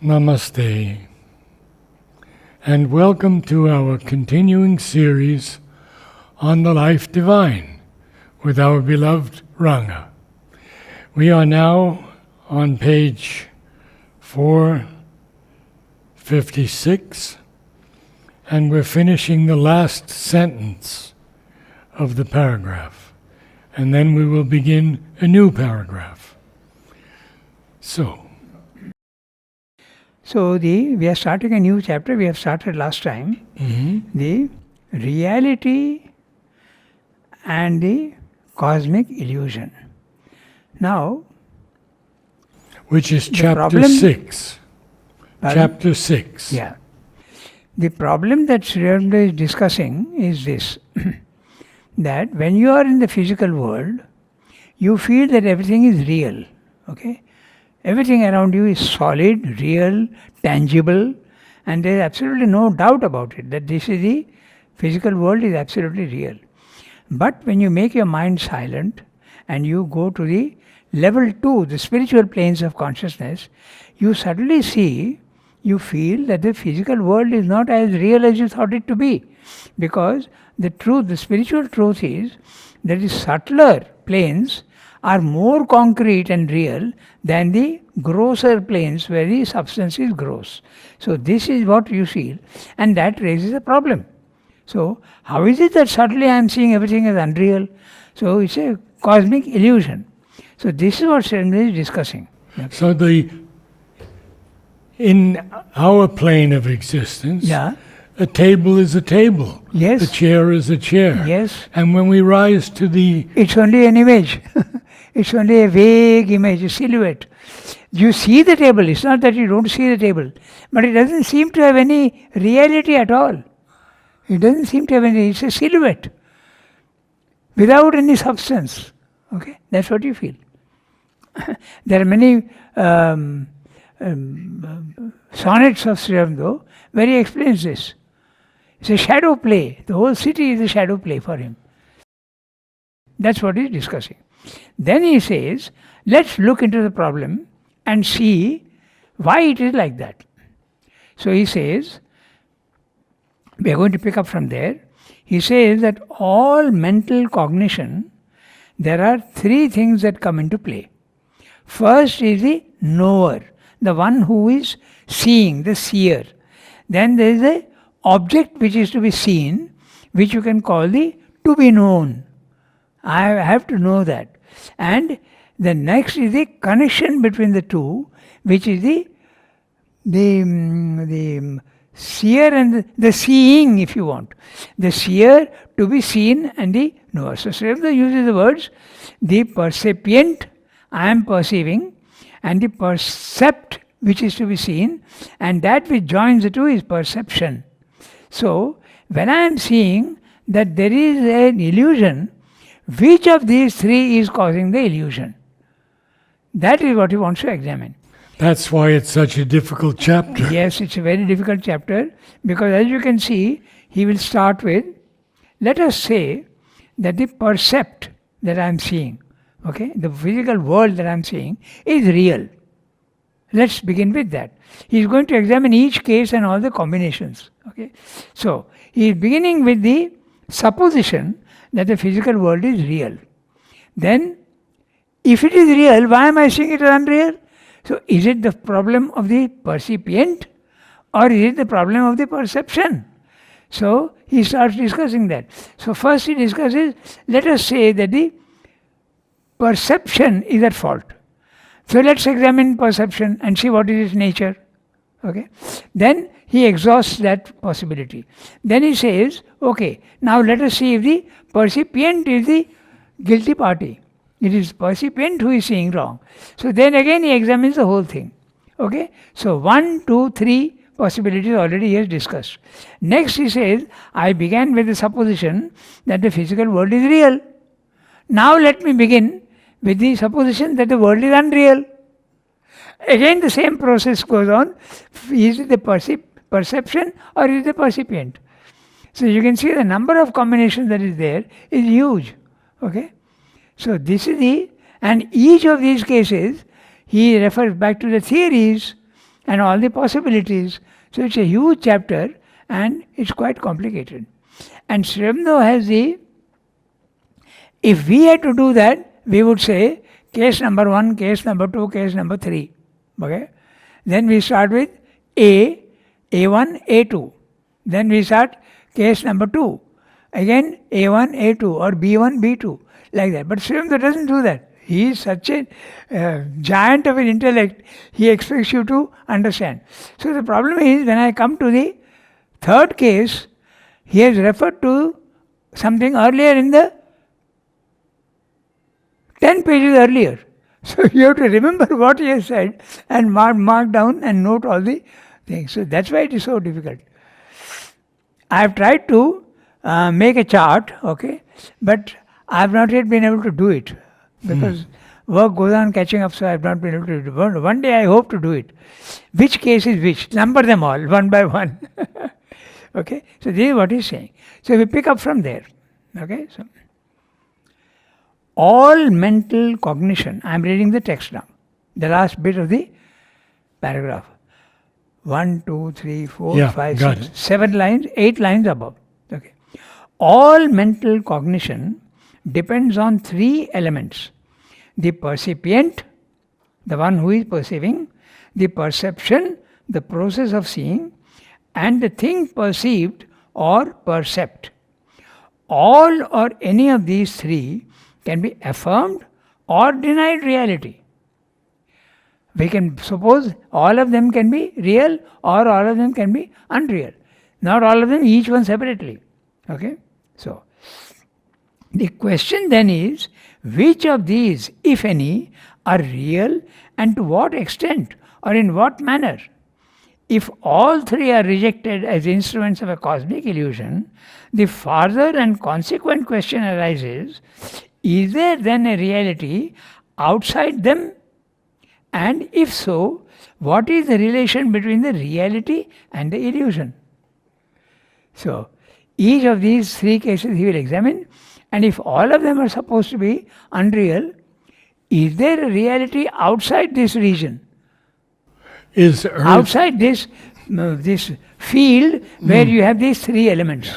Namaste, and welcome to our continuing series on the life divine with our beloved Ranga. We are now on page 456, and we're finishing the last sentence of the paragraph, and then we will begin a new paragraph. So we are starting a new chapter. We have started last time. The reality and the cosmic illusion. Now, which is chapter 6. Chapter 6. Yeah. The problem that Sri Aurobindo is discussing is this, that when you are in the physical world, you feel that everything is real. Okay? Everything around you is solid, real, tangible, and there is absolutely no doubt about it, that this is the physical world is absolutely real. But when you make your mind silent and you go to the level 2, the spiritual planes of consciousness, you suddenly you feel that the physical world is not as real as you thought it to be. Because the spiritual truth is that the subtler planes are more concrete and real than the grosser planes where the substance is gross. So this is what you feel, and that raises a problem. So how is it that suddenly I am seeing everything as unreal? So it's a cosmic illusion. So this is what Sri Aurobindo is discussing. So in our plane of existence, a table is a table. Yes. A chair is a chair. Yes. And when we rise to the... It's only an image. It's only a vague image, a silhouette. You see the table. It's not that you don't see the table. But it doesn't seem to have any reality at all. It doesn't seem to have any... It's a silhouette. Without any substance. Okay? That's what you feel. There are many sonnets of Sri Aurobindo where he explains this. It's a shadow play. The whole city is a shadow play for him. That's what he's discussing. Then he says, let's look into the problem and see why it is like that. So he says, we are going to pick up from there. He says that all mental cognition, there are three things that come into play. First is the knower, the one who is seeing, the seer. Then there is the object which is to be seen, which you can call the to be known. I have to know that. And the next is the connection between the two, which is the seer and the seeing, if you want. The seer to be seen and the knower. So Sri Aurobindo uses the words, the percipient, I am perceiving, and the percept, which is to be seen, and that which joins the two is perception. So, when I am seeing that there is an illusion, which of these three is causing the illusion? That is what he wants to examine. That's why it's such a difficult chapter. Yes, it's a very difficult chapter, because as you can see, he will start with, let us say that the percept that I am seeing, okay, the physical world that I am seeing is real. Let's begin with that. He is going to examine each case and all the combinations. Okay, so he is beginning with the supposition that the physical world is real. Then, if it is real, why am I seeing it as unreal? So, is it the problem of the percipient, or is it the problem of the perception? So, he starts discussing that. So, first he discusses, let us say that the perception is at fault. So let's examine perception and see what is its nature. Okay. Then he exhausts that possibility. Then he says, okay, now let us see if the percipient is the guilty party. It is percipient who is seeing wrong. So then again he examines the whole thing. Okay. So 1, 2, 3 possibilities already he has discussed. Next he says, I began with the supposition that the physical world is real. Now let me begin with the supposition that the world is unreal. Again the same process goes on. Is it the perception or is it the percipient? So you can see the number of combinations that is there is huge. Okay. So this is and each of these cases he refers back to the theories and all the possibilities. So it's a huge chapter and it's quite complicated. And Sri Aurobindo has if we had to do that, we would say case number 1, case number 2, case number 3. Okay? Then we start with A, A1, A2. Then we start case number 2. Again A1, A2 or B1, B2. Like that. But Sri Aurobindo doesn't do that. He is such a giant of an intellect, he expects you to understand. So the problem is, when I come to the third case, he has referred to something earlier in the 10 pages earlier. So you have to remember what he has said and mark down and note all the things. So that's why it is so difficult. I have tried to make a chart, okay, but I have not yet been able to do it because work goes on catching up, so I have not been able to do it. One day I hope to do it. Which case is which? Number them all, one by one. Okay, so this is what he's saying. So we pick up from there. Okay, so all mental cognition, I am reading the text now, the last bit of the paragraph. 1, 2, 3, 4, 5, 6, 7 lines, 8 lines above. Okay. All mental cognition depends on 3 elements: the percipient, the one who is perceiving; the perception, the process of seeing; and the thing perceived or percept. All or any of these 3 can be affirmed or denied reality. We can suppose all of them can be real or all of them can be unreal. Not all of them, each one separately. Okay? So, the question then is, which of these, if any, are real and to what extent or in what manner? If all 3 are rejected as instruments of a cosmic illusion, the further and consequent question arises, is there then a reality outside them? And if so, what is the relation between the reality and the illusion? So, each of these 3 cases he will examine, and if all of them are supposed to be unreal, is there a reality outside this region? Is Earth outside this field where you have these 3 elements: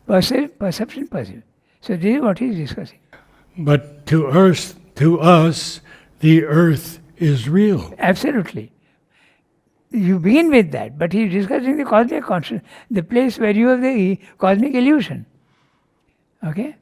perception, perception. So this is what he is discussing. But to us, the Earth is real. Absolutely. You begin with that, but he is discussing the cosmic consciousness, the place where you have the cosmic illusion. Okay?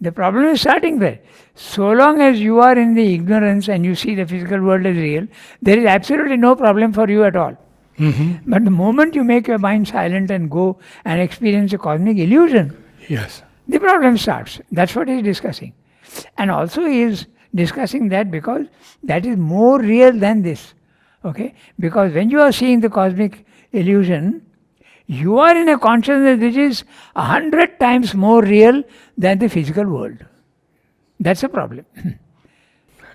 The problem is starting there. So long as you are in the ignorance and you see the physical world as real, there is absolutely no problem for you at all. Mm-hmm. But the moment you make your mind silent and go and experience a cosmic illusion, yes, the problem starts. That's what he is discussing. And also he is discussing that because that is more real than this. Okay? Because when you are seeing the cosmic illusion, you are in a consciousness which is 100 times more real than the physical world. That's a problem.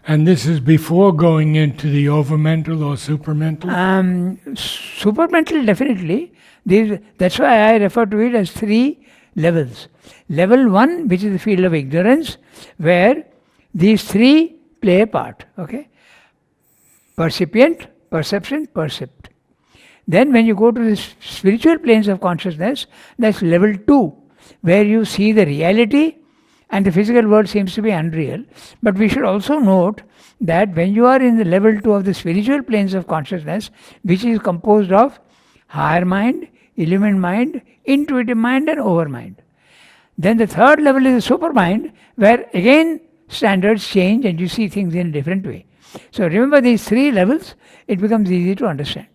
And this is before going into the overmental or supermental? Supermental, definitely. That's why I refer to it as 3 levels. Level 1, which is the field of ignorance, where these 3 play a part. Okay? Percipient, perception, percept. Then when you go to the spiritual planes of consciousness, that's level 2, where you see the reality and the physical world seems to be unreal. But we should also note that when you are in the level 2 of the spiritual planes of consciousness, which is composed of higher mind, illumined mind, intuitive mind and overmind. Then the third level is the supermind, where again standards change and you see things in a different way. So remember these 3 levels, it becomes easy to understand.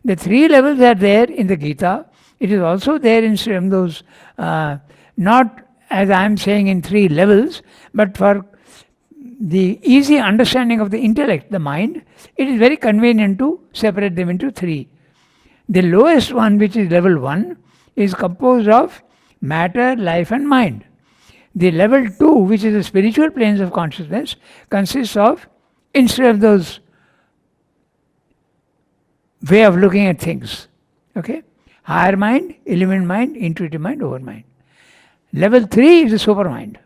The 3 levels are there in the Gita. It is also there in Sri Aurobindo's, not as I am saying in 3 levels, but for the easy understanding of the intellect, the mind, it is very convenient to separate them into 3. The lowest one, which is level 1, is composed of matter, life and mind. The level 2, which is the spiritual planes of consciousness, consists of, instead of those way of looking at things, okay, higher mind, illumined mind, intuitive mind, overmind. Level 3 is the supermind.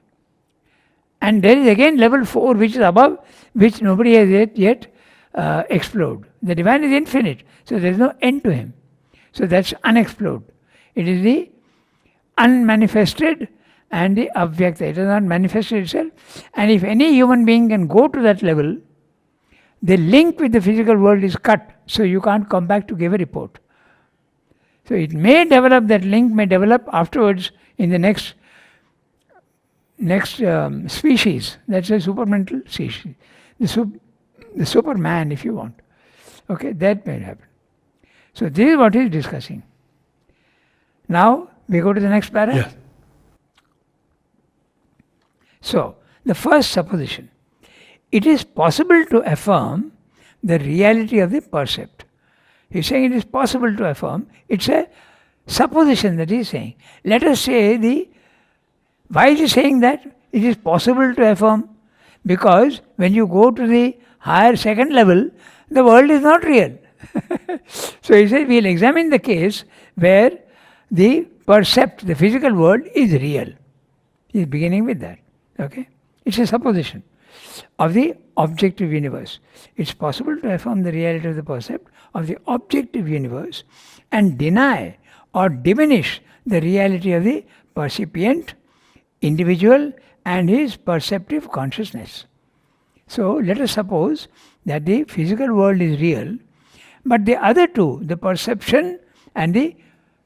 And there is again level 4, which is above, which nobody has yet explode. The divine is infinite, so there is no end to him. So that's unexplored. It is the unmanifested and the avyakta. It has not manifested itself. And if any human being can go to that level, the link with the physical world is cut, so you can't come back to give a report. So it may develop, that link may develop afterwards in the next species. That's a supramental species. The Superman, if you want. Okay, that may happen. So this is what he is discussing. Now we go to the next paragraph. Yes. So the first supposition. It is possible to affirm the reality of the percept. He's saying it is possible to affirm. It's a supposition that he's saying. Let us say why is he saying that? It is possible to affirm because when you go to the higher second level, the world is not real. So he says we'll examine the case where the percept, the physical world is real. He's beginning with that. Okay? It's a supposition of the objective universe. It's possible to affirm the reality of the percept of the objective universe and deny or diminish the reality of the percipient, individual and his perceptive consciousness. So let us suppose that the physical world is real, but the other two, the perception and the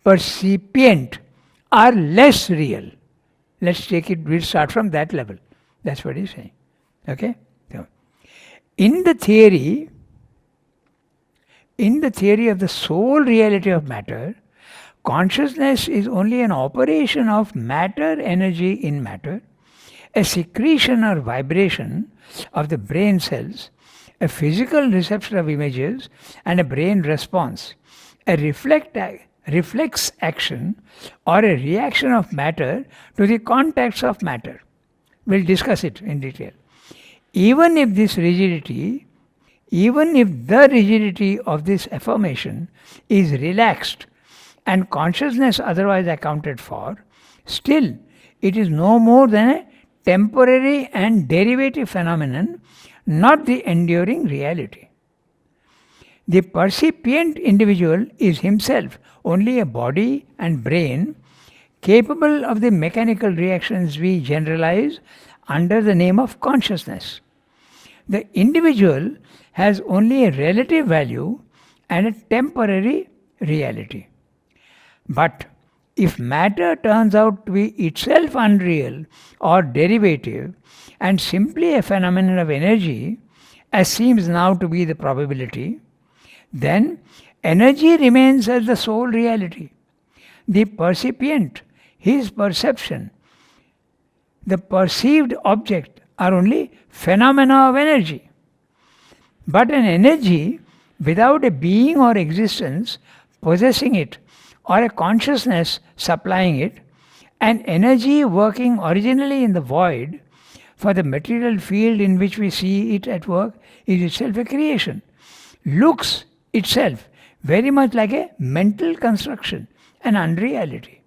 percipient, are less real. Let's take it, we'll start from that level. That's what he's saying. Okay? So, in the theory of the sole reality of matter, consciousness is only an operation of matter energy in matter, a secretion or vibration of the brain cells, a physical reception of images and a brain response, a reflex action or a reaction of matter to the contacts of matter. We'll discuss it in detail. Even if the rigidity of this affirmation is relaxed and consciousness otherwise accounted for, still it is no more than a temporary and derivative phenomenon, not the enduring reality. The percipient individual is himself only a body and brain capable of the mechanical reactions we generalize under the name of consciousness. The individual has only a relative value and a temporary reality. But if matter turns out to be itself unreal or derivative and simply a phenomenon of energy, as seems now to be the probability, then energy remains as the sole reality. The percipient, his perception, the perceived object are only phenomena of energy. But an energy without a being or existence possessing it, or a consciousness supplying it, an energy working originally in the void, for the material field in which we see it at work is itself a creation, looks itself very much like a mental construction, an unreality.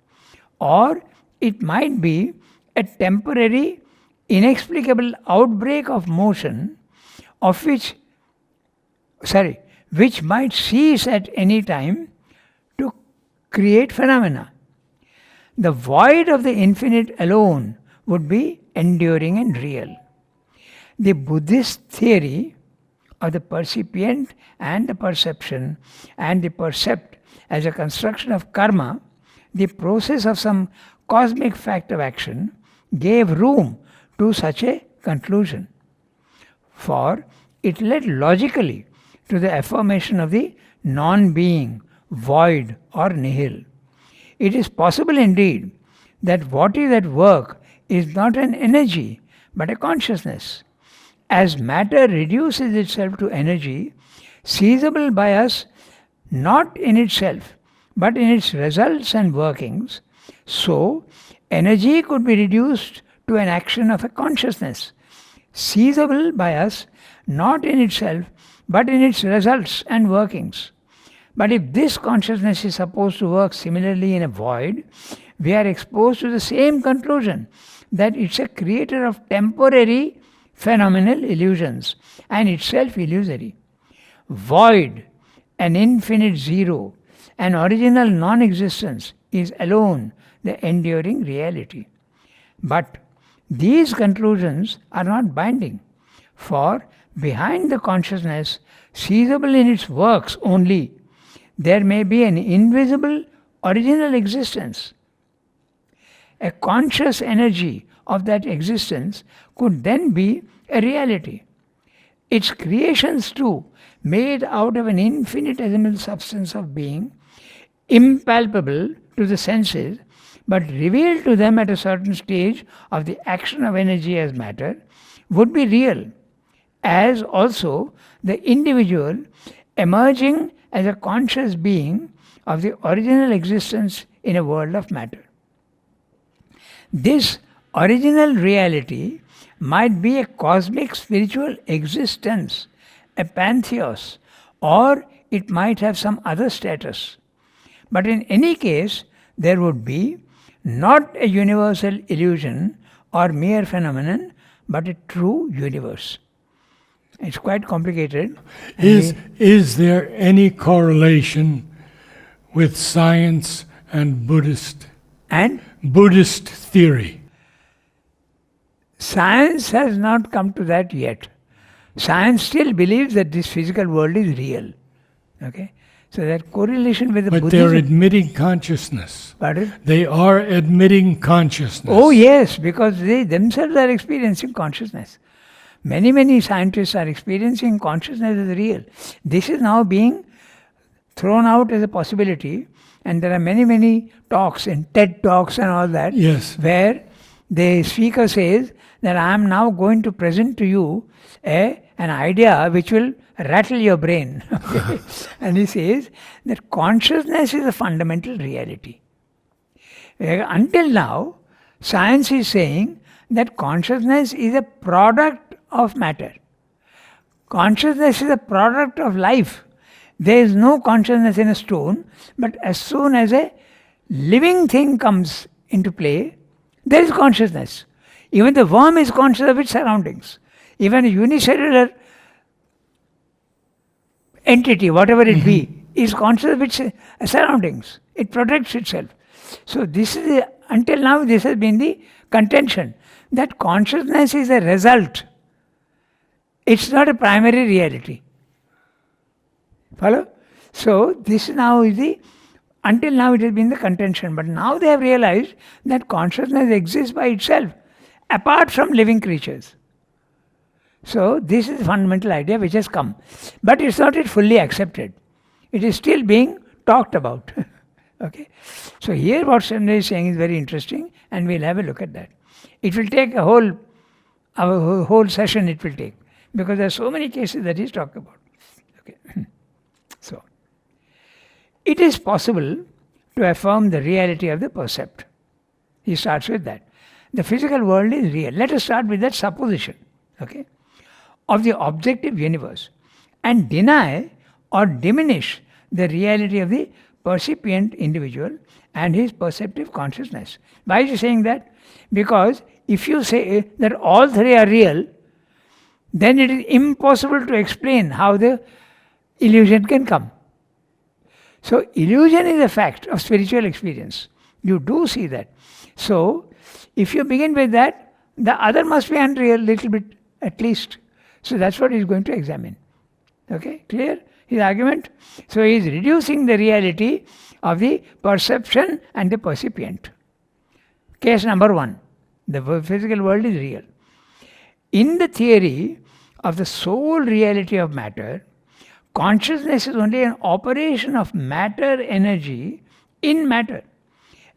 Or it might be a temporary, inexplicable outbreak of motion which might cease at any time to create phenomena. The void of the infinite alone would be enduring and real. The Buddhist theory of the percipient and the perception and the percept as a construction of karma, the process of some cosmic fact of action, gave room to such a conclusion. For it led logically to the affirmation of the non-being, void or nihil. It is possible indeed that what is at work is not an energy but a consciousness. As matter reduces itself to energy, seizable by us not in itself but in its results and workings, so energy could be reduced to an action of a consciousness, seizable by us not in itself but in its results and workings. But if this consciousness is supposed to work similarly in a void, we are exposed to the same conclusion, that it's a creator of temporary phenomenal illusions and itself illusory. void, an infinite zero, an original non-existence is alone the enduring reality. But these conclusions are not binding, for behind the consciousness, seizable in its works only, there may be an invisible original existence. A conscious energy of that existence could then be a reality. Its creations too, made out of an infinitesimal substance of being, impalpable to the senses, but revealed to them at a certain stage of the action of energy as matter, would be real, as also the individual emerging as a conscious being of the original existence in a world of matter. This original reality might be a cosmic spiritual existence, a pantheos, or it might have some other status. But in any case, there would be not a universal illusion or mere phenomenon, but a true universe. It's quite complicated. Is there any correlation with science and Buddhist theory? Science has not come to that yet. Science still believes that this physical world is real. Okay? So that correlation with the Buddhism... But they're admitting consciousness. Pardon? They are admitting consciousness. Oh yes, because they themselves are experiencing consciousness. Many scientists are experiencing consciousness as real. This is now being thrown out as a possibility, and there are many talks and TED talks and all that, yes, where the speaker says that I am now going to present to you an idea which will rattle your brain. Okay? And he says that consciousness is a fundamental reality. Until now, science is saying that consciousness is a product of matter. Consciousness is a product of life. There is no consciousness in a stone, but as soon as a living thing comes into play, there is consciousness. Even the worm is conscious of its surroundings. Even a unicellular entity, whatever it be, is conscious of its surroundings. It protects itself. So until now this has been the contention, that consciousness is a result. It's not a primary reality. Follow? So this now is until now it has been the contention, but now they have realized that consciousness exists by itself, apart from living creatures. So this is the fundamental idea which has come. But it's not yet fully accepted. It is still being talked about. Okay? So here what Sandra is saying is very interesting, and we'll have a look at that. It will take a whole session it will take, because there are so many cases that he's talking about. Okay. So, it is possible to affirm the reality of the percept. He starts with that. The physical world is real. Let us start with that supposition, okay, of the objective universe, and deny or diminish the reality of the percipient individual and his perceptive consciousness. Why is he saying that? Because if you say that all three are real, then it is impossible to explain how the illusion can come. So illusion is a fact of spiritual experience. You do see that. So if you begin with that, the other must be unreal, little bit at least. So that's what he's going to examine. Okay, clear his argument? So he is reducing the reality of the perception and the percipient. Case number 1, the physical world is real. In the theory of the sole reality of matter, consciousness is only an operation of matter energy in matter,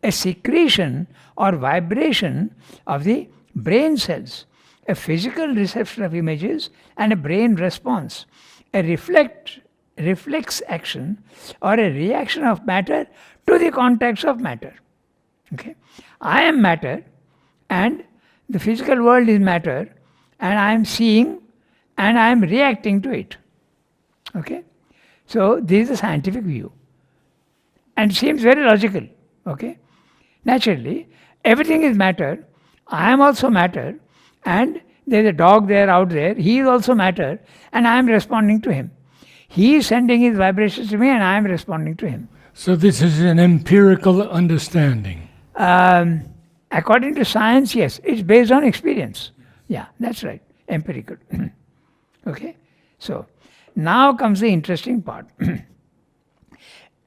a secretion or vibration of the brain cells, a physical reception of images and a brain response, a reflex action or a reaction of matter to the contacts of matter. Okay? I am matter, and the physical world is matter, and I am seeing and I am reacting to it. Okay? So this is a scientific view, and seems very logical. Okay? Naturally, everything is matter, I am also matter, and there is a dog there out there, he is also matter, and I am responding to him. He is sending his vibrations to me and I am responding to him. So this is an empirical understanding. According to science, yes, it's based on experience. Yeah, that's right, empirical. Okay, so now comes the interesting part.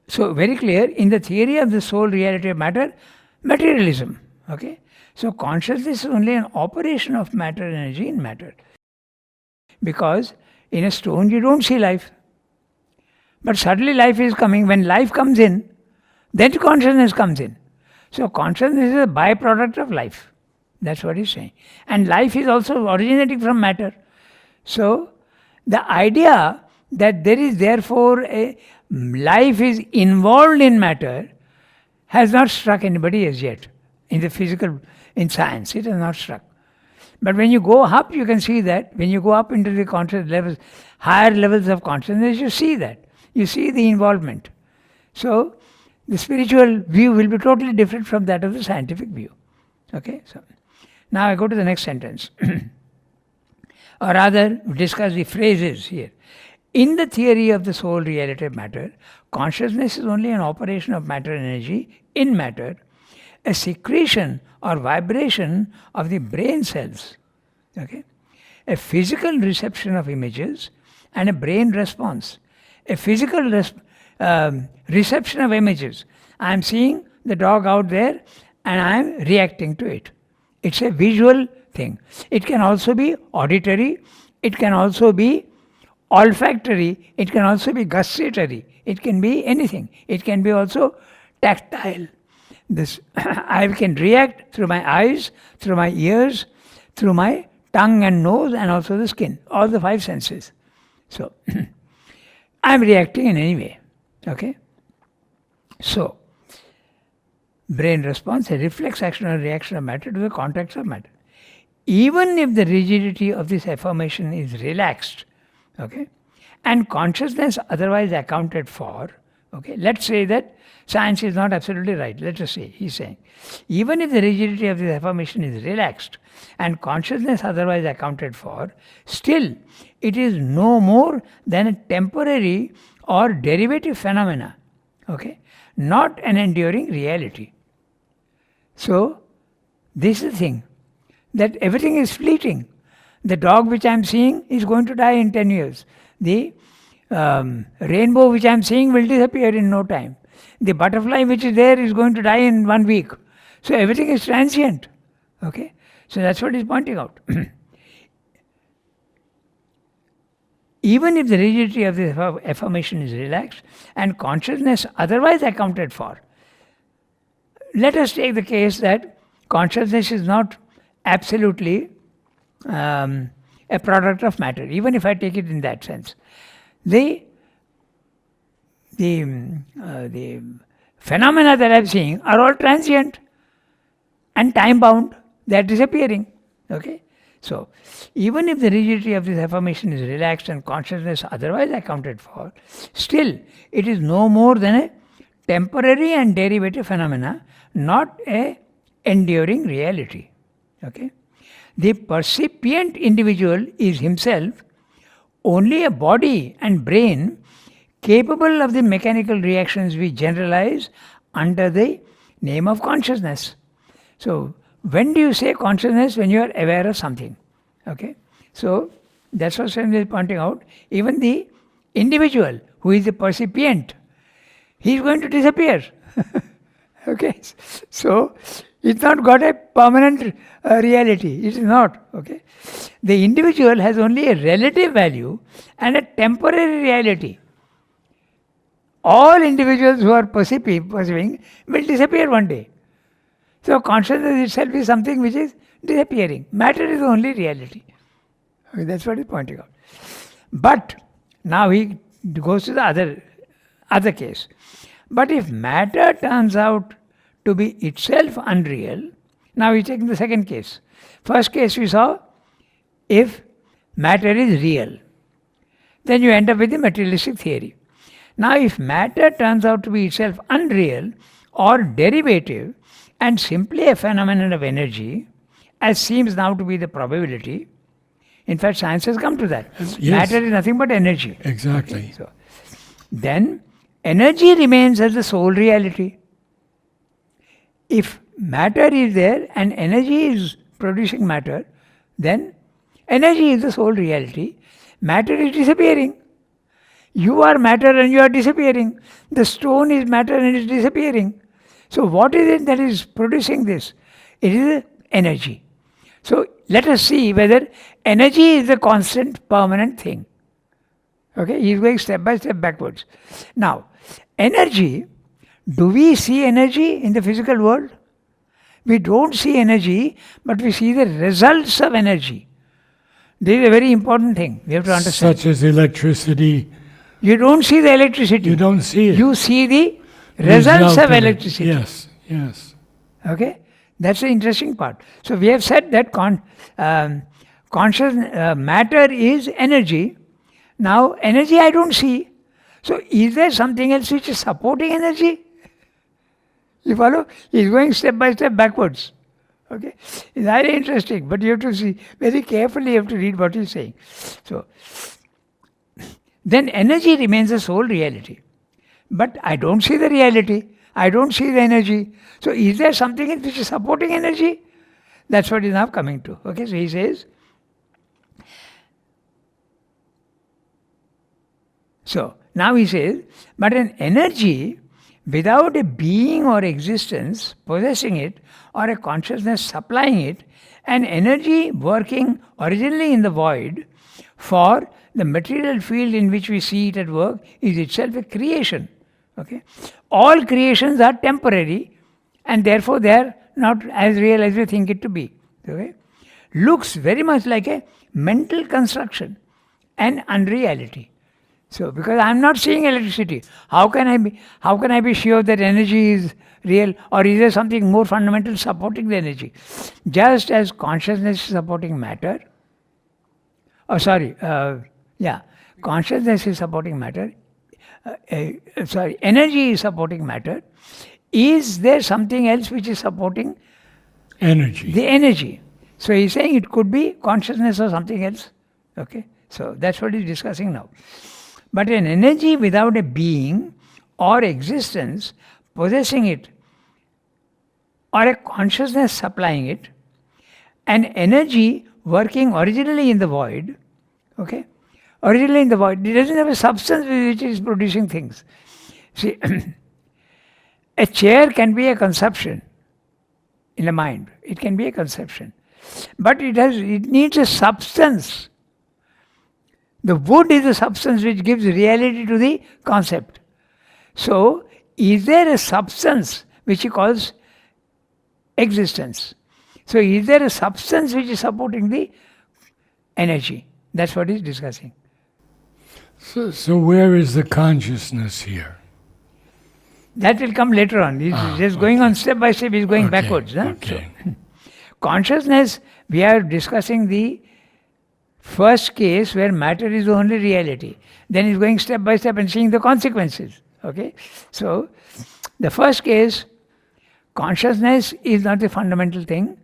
So very clear, in the theory of the sole reality of matter, materialism. Okay, so consciousness is only an operation of matter energy in matter. Because in a stone you don't see life. But suddenly life is coming. When life comes in, then consciousness comes in. So consciousness is a byproduct of life. That's what he's saying. And life is also originating from matter. So the idea that there is therefore a life is involved in matter has not struck anybody as yet. In the physical, in science, it has not struck. But when you go up, you can see that. When you go up into the conscious levels, higher levels of consciousness, you see that. You see the involvement. So the spiritual view will be totally different from that of the scientific view. Okay, so now I go to the next sentence. Or rather, discuss the phrases here. In the theory of the sole reality of matter, consciousness is only an operation of matter energy in matter, a secretion or vibration of the brain cells. Okay, a physical reception of images and a brain response. A physical reception of images. I am seeing the dog out there and I am reacting to it. It's a visual thing. It can also be auditory, it can also be olfactory, it can also be gustatory, it can be anything. It can be also tactile. This I can react through my eyes, through my ears, through my tongue and nose, and also the skin, all the five senses. So I am reacting in any way. Okay? So, brain response, a reflex action or reaction of matter to the contacts of matter. Even if the rigidity of this affirmation is relaxed, okay, and consciousness otherwise accounted for, okay, let's say that science is not absolutely right, let us say, he's saying, even if the rigidity of this affirmation is relaxed and consciousness otherwise accounted for, still it is no more than a temporary or derivative phenomena, okay, not an enduring reality. So, this is the thing, that everything is fleeting. The dog which I am seeing is going to die in 10 years. The rainbow which I am seeing will disappear in no time. The butterfly which is there is going to die in 1 week. So everything is transient. Okay? So that's what he's pointing out. Even if the rigidity of this affirmation is relaxed and consciousness otherwise accounted for, let us take the case that consciousness is not absolutely a product of matter, even if I take it in that sense. The phenomena that I am seeing are all transient and time bound, they are disappearing. Okay? So, even if the rigidity of this affirmation is relaxed and consciousness otherwise accounted for, still it is no more than a temporary and derivative phenomena, not a enduring reality. Okay? The percipient individual is himself only a body and brain capable of the mechanical reactions we generalize under the name of consciousness. So, when do you say consciousness? When you are aware of something. Okay? So, that's what Swami is pointing out. Even the individual who is the percipient, he is going to disappear. Okay? So, it's not got a permanent reality. It is not. Okay? The individual has only a relative value and a temporary reality. All individuals who are perceiving will disappear one day. So consciousness itself is something which is disappearing. Matter is the only reality. Okay, that's what he's pointing out. But now he goes to the other case. But if matter turns out to be itself unreal, now he's taking the second case. First case we saw, if matter is real, then you end up with the materialistic theory. Now if matter turns out to be itself unreal or derivative and simply a phenomenon of energy, as seems now to be the probability, In fact, science has come to that. Yes. Matter is nothing but energy. Exactly. So, then energy remains as the sole reality. If matter is there and energy is producing matter, then energy is the sole reality. Matter is disappearing. You are matter and you are disappearing. The stone is matter and it is disappearing. So what is it that is producing this? It is energy. So let us see whether energy is a constant, permanent thing. Okay, he is going step by step backwards. Now, energy, do we see energy in the physical world? We don't see energy, but we see the results of energy. This is a very important thing we have to understand. Such as electricity. You don't see the electricity. You don't see it. You see the results of electricity. Yes, yes. Okay? That's the interesting part. So we have said that conscious matter is energy. Now, energy I don't see. So is there something else which is supporting energy? You follow? He's going step by step backwards. Okay? It's very interesting, but you have to see very carefully, you have to read what he's saying. So, then energy remains the sole reality. But I don't see the reality. I don't see the energy. So is there something which is supporting energy? That's what he's now coming to. Okay, so he says, so now he says, but an energy without a being or existence possessing it or a consciousness supplying it, an energy working originally in the void for the material field in which we see it at work is itself a creation. Okay? All creations are temporary and therefore they are not as real as we think it to be. Okay? Looks very much like a mental construction and unreality. So, because I am not seeing electricity, how can I be sure that energy is real, or is there something more fundamental supporting the energy? Just as consciousness is supporting matter, consciousness is supporting matter, energy is supporting matter. Is there something else which is supporting energy? The energy. So he's saying it could be consciousness or something else. Okay, so that's what he's discussing now. But an energy without a being or existence possessing it, or a consciousness supplying it, an energy working originally in the void, okay? Originally in the void, it doesn't have a substance with which it is producing things. See, a chair can be a conception in the mind. It can be a conception. But it needs a substance. The wood is the substance which gives reality to the concept. So, is there a substance which he calls existence? So, is there a substance which is supporting the energy? That's what he's discussing. So where is the consciousness here? That will come later on. He's just going on step by step, he's going backwards. Huh? Okay. So, consciousness, we are discussing the first case where matter is the only reality. Then he's going step by step and seeing the consequences. Okay? So, the first case, consciousness is not a fundamental thing.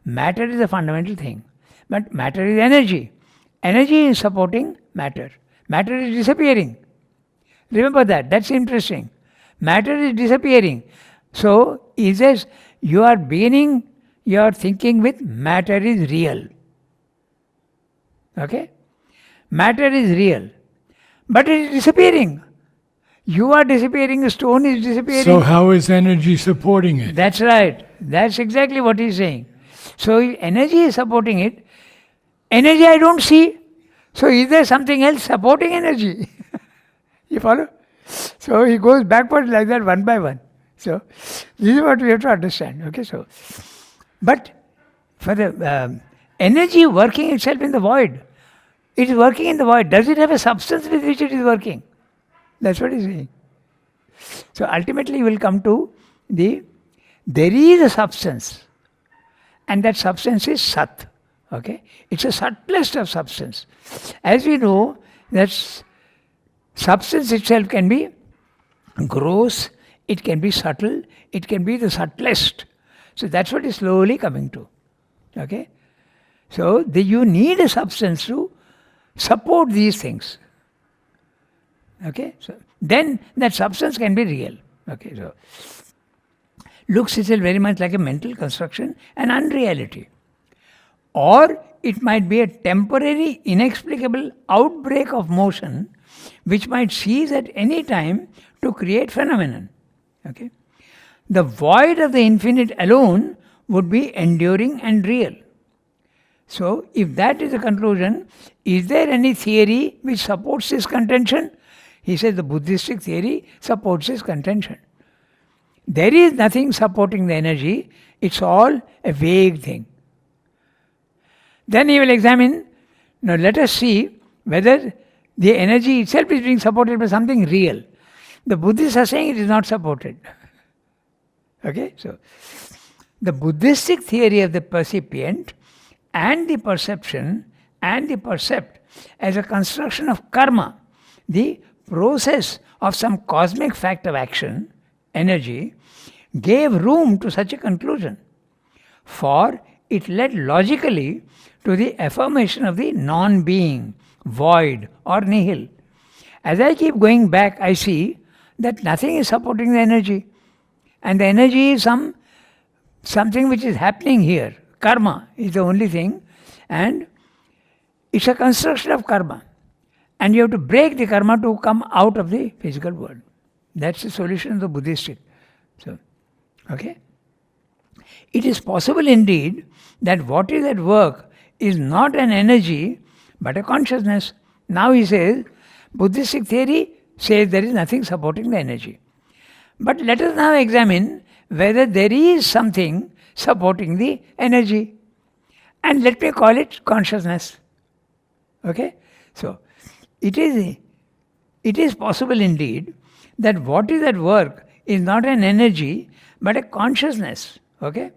Matter is a fundamental thing. But matter is energy. Energy is supporting matter. Matter is disappearing. Remember that. That's interesting. Matter is disappearing. So, you are beginning your thinking with matter is real. Okay? Matter is real. But it is disappearing. You are disappearing, the stone is disappearing. So how is energy supporting it? That's right. That's exactly what he's saying. So if energy is supporting it, energy I don't see. So is there something else supporting energy? You follow? So he goes backwards like that one by one. So this is what we have to understand. Okay, so but for the energy working itself in the void, it is working in the void. Does it have a substance with which it is working? That's what he's saying. So ultimately you will come to there is a substance, and that substance is Sat. Okay? It's the subtlest of substance. As we know, that substance itself can be gross, it can be subtle, it can be the subtlest. So that's what is slowly coming to. Okay? So you need a substance to support these things. Okay, so then that substance can be real. Okay, so looks itself very much like a mental construction and unreality. Or it might be a temporary, inexplicable outbreak of motion which might cease at any time to create phenomenon. Okay? The void of the infinite alone would be enduring and real. So, if that is the conclusion, is there any theory which supports this contention? He says the Buddhistic theory supports this contention. There is nothing supporting the energy, it's all a vague thing. Then he will examine, now let us see whether the energy itself is being supported by something real. The Buddhists are saying it is not supported. Okay, so the Buddhistic theory of the percipient and the perception and the percept as a construction of karma, the process of some cosmic fact of action, energy, gave room to such a conclusion. For it led logically to the affirmation of the non-being, void or nihil. As I keep going back, I see that nothing is supporting the energy. And the energy is something which is happening here. Karma is the only thing. And it's a construction of karma. And you have to break the karma to come out of the physical world. That's the solution of the Buddhistic. So, okay? It is possible indeed that what is at work is not an energy but a consciousness. Now he says, Buddhistic theory says there is nothing supporting the energy. But let us now examine whether there is something supporting the energy. And let me call it consciousness. Okay? So, it is possible indeed that what is at work is not an energy but a consciousness. Okay?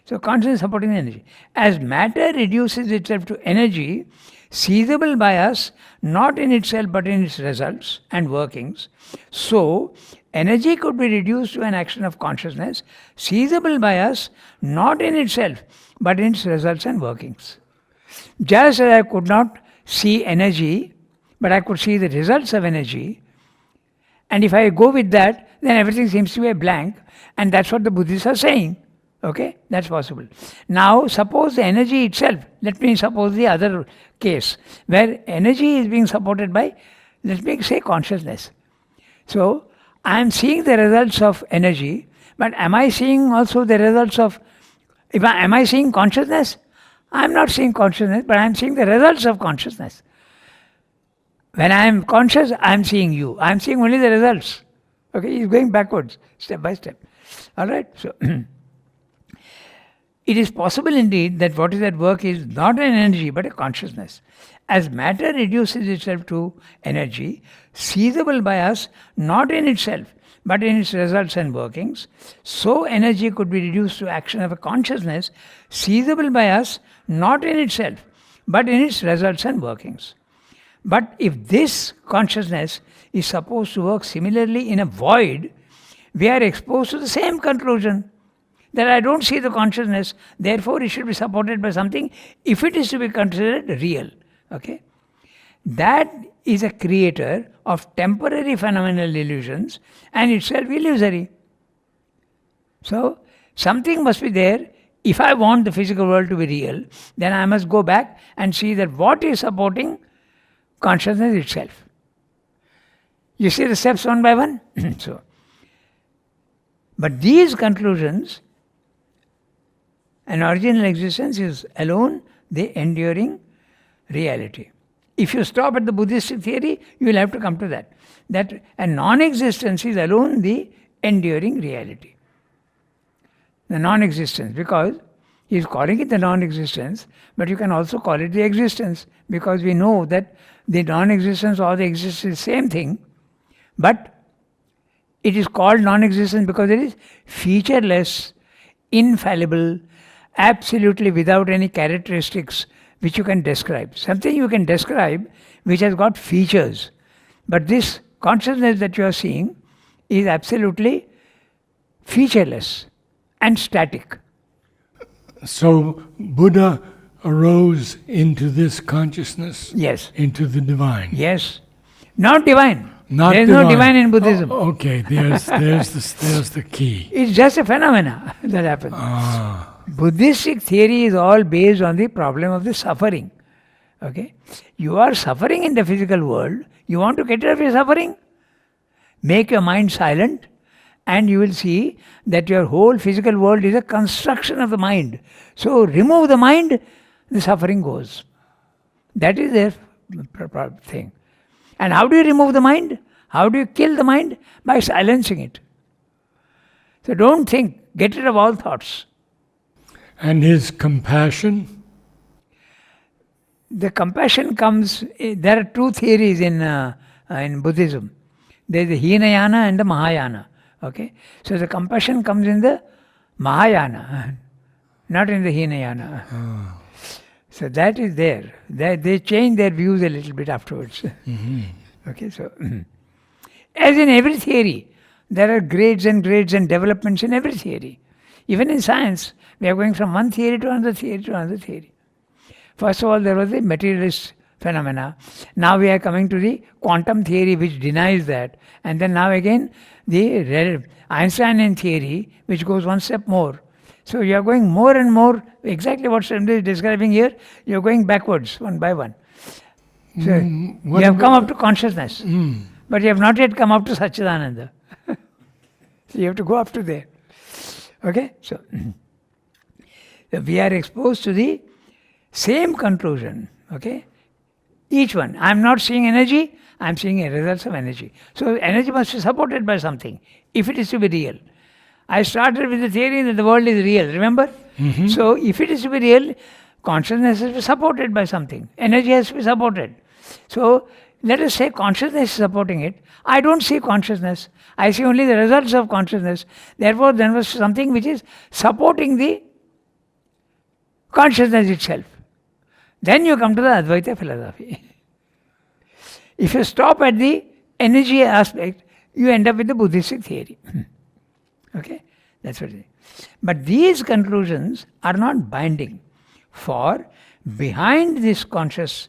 So consciousness supporting the energy. As matter reduces itself to energy, seizable by us not in itself but in its results and workings, so energy could be reduced to an action of consciousness, seizable by us not in itself but in its results and workings. Just as I could not see energy, but I could see the results of energy, and if I go with that, then everything seems to be a blank, and that's what the Buddhists are saying. Okay, that's possible. Now, suppose the energy itself, let me suppose the other case, where energy is being supported by, let me say, consciousness. So, I am seeing the results of energy, but am I seeing also the results of, am I seeing consciousness? I am not seeing consciousness, but I am seeing the results of consciousness. When I am conscious, I am seeing you. I am seeing only the results. Okay, he is going backwards, step by step. Alright, so it is possible indeed that what is at work is not an energy but a consciousness. As matter reduces itself to energy, seizable by us not in itself but in its results and workings, so energy could be reduced to action of a consciousness, seizable by us not in itself but in its results and workings. But if this consciousness is supposed to work similarly in a void, we are exposed to the same conclusion, that I don't see the consciousness, therefore it should be supported by something if it is to be considered real. Okay? That is a creator of temporary phenomenal illusions and itself illusory. So, something must be there. If I want the physical world to be real, then I must go back and see that what is supporting consciousness itself. You see the steps one by one? So, but these conclusions, an original existence is alone the enduring reality. If you stop at the Buddhistic theory, you will have to come to that. That a non-existence is alone the enduring reality. The non-existence, because he is calling it the non-existence, but you can also call it the existence, because we know that the non-existence or the existence is the same thing, but it is called non-existence because it is featureless, infallible, absolutely without any characteristics which you can describe. Something you can describe which has got features. But this consciousness that you are seeing is absolutely featureless and static. So Buddha arose into this consciousness, Yes. into the divine. Yes. Not divine. Not there is divine. no divine in Buddhism. Okay, there's the key. It's just a phenomena that happens. Ah, Buddhistic theory is all based on the problem of the suffering. Okay? You are suffering in the physical world. You want to get rid of your suffering? Make your mind silent, and you will see that your whole physical world is a construction of the mind. So remove the mind, the suffering goes. That is their thing. And how do you remove the mind? How do you kill the mind? By silencing it. So don't think, get rid of all thoughts. and his compassion. The compassion comes, there are two theories in Buddhism. There is the Hinayana and the Mahayana. Okay? So the compassion comes in the Mahayana, not in the Hinayana. So that is there. They change their views a little bit afterwards. Okay, so as in every theory, there are grades and developments in every theory. Even in science, we are going from one theory to another theory to another theory. First of all, there was the materialist phenomena. Now we are coming to the quantum theory, which denies that. And then now again, the Einsteinian theory, which goes one step more. So you are going more and more, exactly what Srimad is describing here, you are going backwards, one by one. So you have come up to consciousness, but you have not yet come up to Satchidananda. So you have to go up to there. Okay? So we are exposed to the same conclusion. Okay? Each one. I am not seeing energy, I am seeing a results of energy. So energy must be supported by something, if it is to be real. I started with the theory that the world is real, remember? So if it is to be real, consciousness has to be supported by something. Energy has to be supported. So let us say consciousness is supporting it. I don't see consciousness. I see only the results of consciousness. Therefore, there was something which is supporting the consciousness itself. Then you come to the Advaita philosophy. If you stop at the energy aspect, you end up with the Buddhistic theory. Okay? That's what it is. But these conclusions are not binding. For behind this consciousness,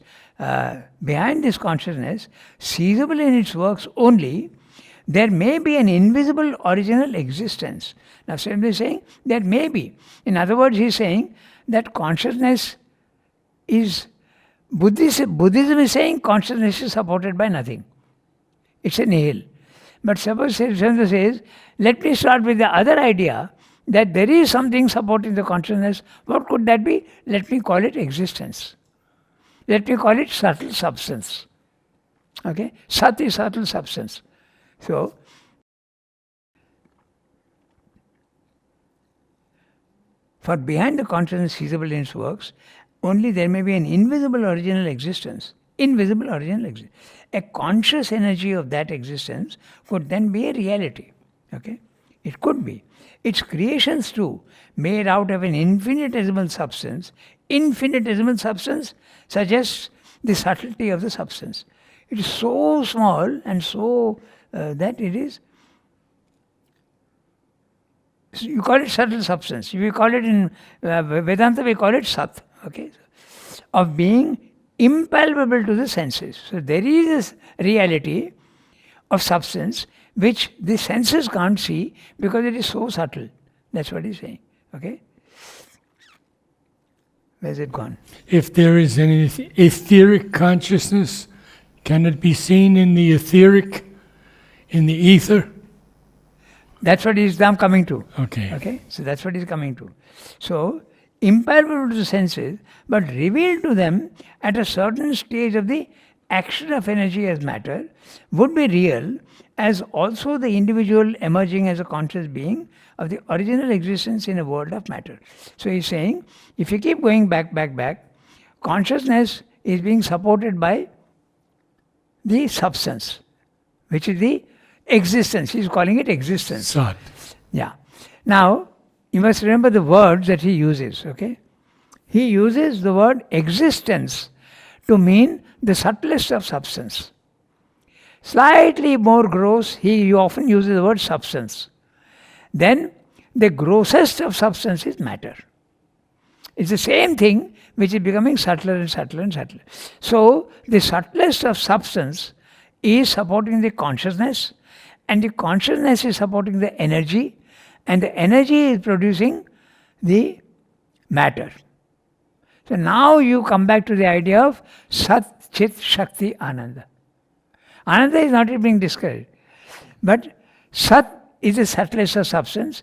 seizable in its works only, there may be an invisible original existence. Now, Srimad is saying there may be. In other words, he is saying that consciousness is, Buddhism is saying consciousness is supported by nothing. It's a nihil. But suppose Srimad says, let me start with the other idea that there is something supporting the consciousness. What could that be? Let me call it existence. Let me call it subtle substance. Okay? Sat is subtle substance. So, for behind the consciousness seizable in its works, only there may be an invisible original existence. Invisible original existence. A conscious energy of that existence could then be a reality. Okay? It could be. Its creations too, made out of an infinitesimal substance. Infinitesimal substance suggests the subtlety of the substance. It is so small and so that it is. You call it subtle substance. We call it in Vedanta, we call it Sat. Okay? Of being impalpable to the senses. So there is this reality of substance which the senses can't see because it is so subtle. That's what he's saying. Okay? Where's it gone? If there is an etheric consciousness, can it be seen in the etheric, in the ether? That's what he's now coming to. Okay. Okay? So that's what he's coming to. So, impalpable to the senses, but revealed to them at a certain stage of the action of energy as matter, would be real as also the individual emerging as a conscious being of the original existence in a world of matter. So he's saying, if you keep going back, consciousness is being supported by the substance, which is the existence. He's calling it existence. Sat. Yeah. Now, you must remember the words that he uses, okay? He uses the word existence to mean the subtlest of substance. Slightly more gross, he often uses the word substance. Then, the grossest of substance is matter. It's the same thing which is becoming subtler and subtler and subtler. So the subtlest of substance is supporting the consciousness, and the consciousness is supporting the energy, and the energy is producing the matter. So now you come back to the idea of Sat, Chit, Shakti, Ananda. Ananda is not being described. But Sat is the subtlest of substance,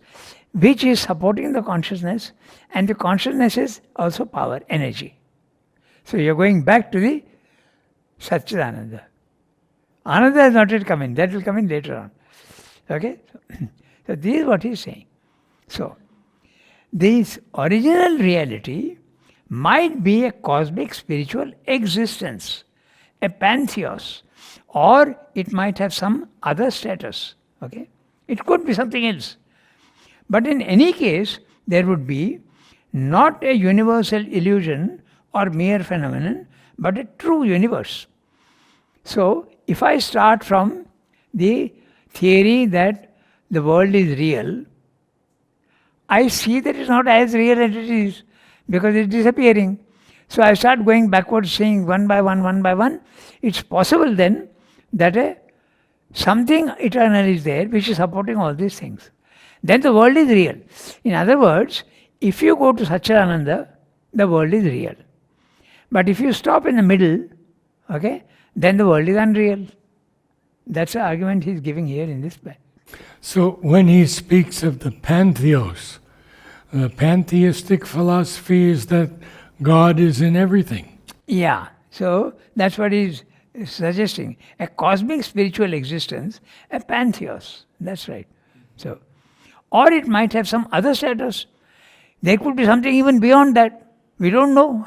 which is supporting the consciousness, and the consciousness is also power, energy. So you're going back to the Satchidananda. Ananda has not yet come in, that will come in later on. Okay? So this is what he's saying. So, this original reality might be a cosmic spiritual existence, a pantheos, or it might have some other status. Okay? It could be something else. But in any case, there would be not a universal illusion or mere phenomenon, but a true universe. So, if I start from the theory that the world is real, I see that it's not as real as it is, because it's disappearing. So I start going backwards, saying one by one, it's possible then that something eternal is there which is supporting all these things. Then the world is real. In other words, if you go to Satchidananda, the world is real. But if you stop in the middle, okay, then the world is unreal. That's the argument he's giving here in this place. So when he speaks of the pantheos, the pantheistic philosophy is that God is in everything. Yeah, so that's what he's suggesting. A cosmic spiritual existence, a pantheos. That's right. So, or it might have some other status. There could be something even beyond that. We don't know.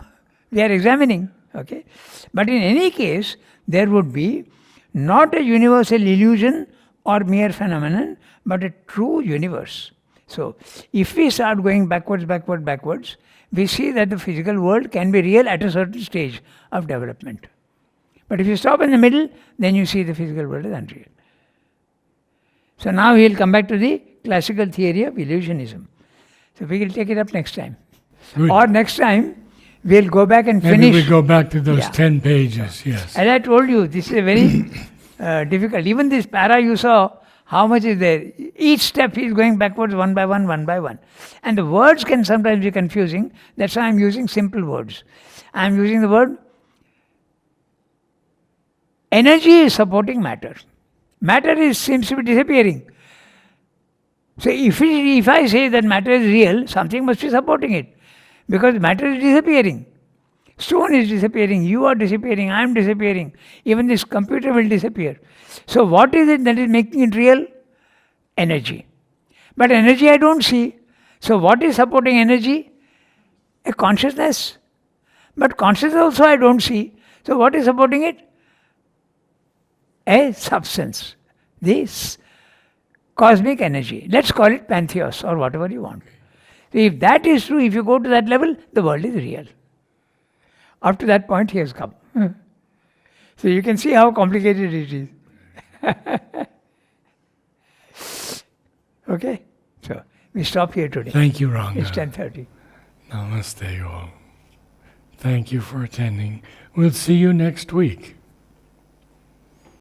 We are examining. Okay? But in any case, there would be not a universal illusion or mere phenomenon, but a true universe. So, if we start going backwards, we see that the physical world can be real at a certain stage of development. But if you stop in the middle, then you see the physical world is unreal. So now he will come back to the classical theory of illusionism. So we will take it up next time. Good. Or next time, we'll go back and Maybe finish. we go back to those 10 pages, yes. As I told you, this is a very difficult. Even this para you saw, how much is there? Each step he is going backwards one by one. And the words can sometimes be confusing. That's why I'm using simple words. I'm using the word energy is supporting matter. Matter seems to be disappearing. So if I say that matter is real, something must be supporting it. Because matter is disappearing. Stone is disappearing, you are disappearing, I am disappearing. Even this computer will disappear. So what is it that is making it real? Energy. But energy I don't see. So what is supporting energy? A consciousness. But consciousness also I don't see. So what is supporting it? A substance. This cosmic energy. Let's call it pantheos or whatever you want. So if that is true, if you go to that level, the world is real. Up to that point he has come. So you can see how complicated it is. Okay? So we stop here today. Thank you, Ranga. It's 10:30. Namaste all. Thank you for attending. We'll see you next week.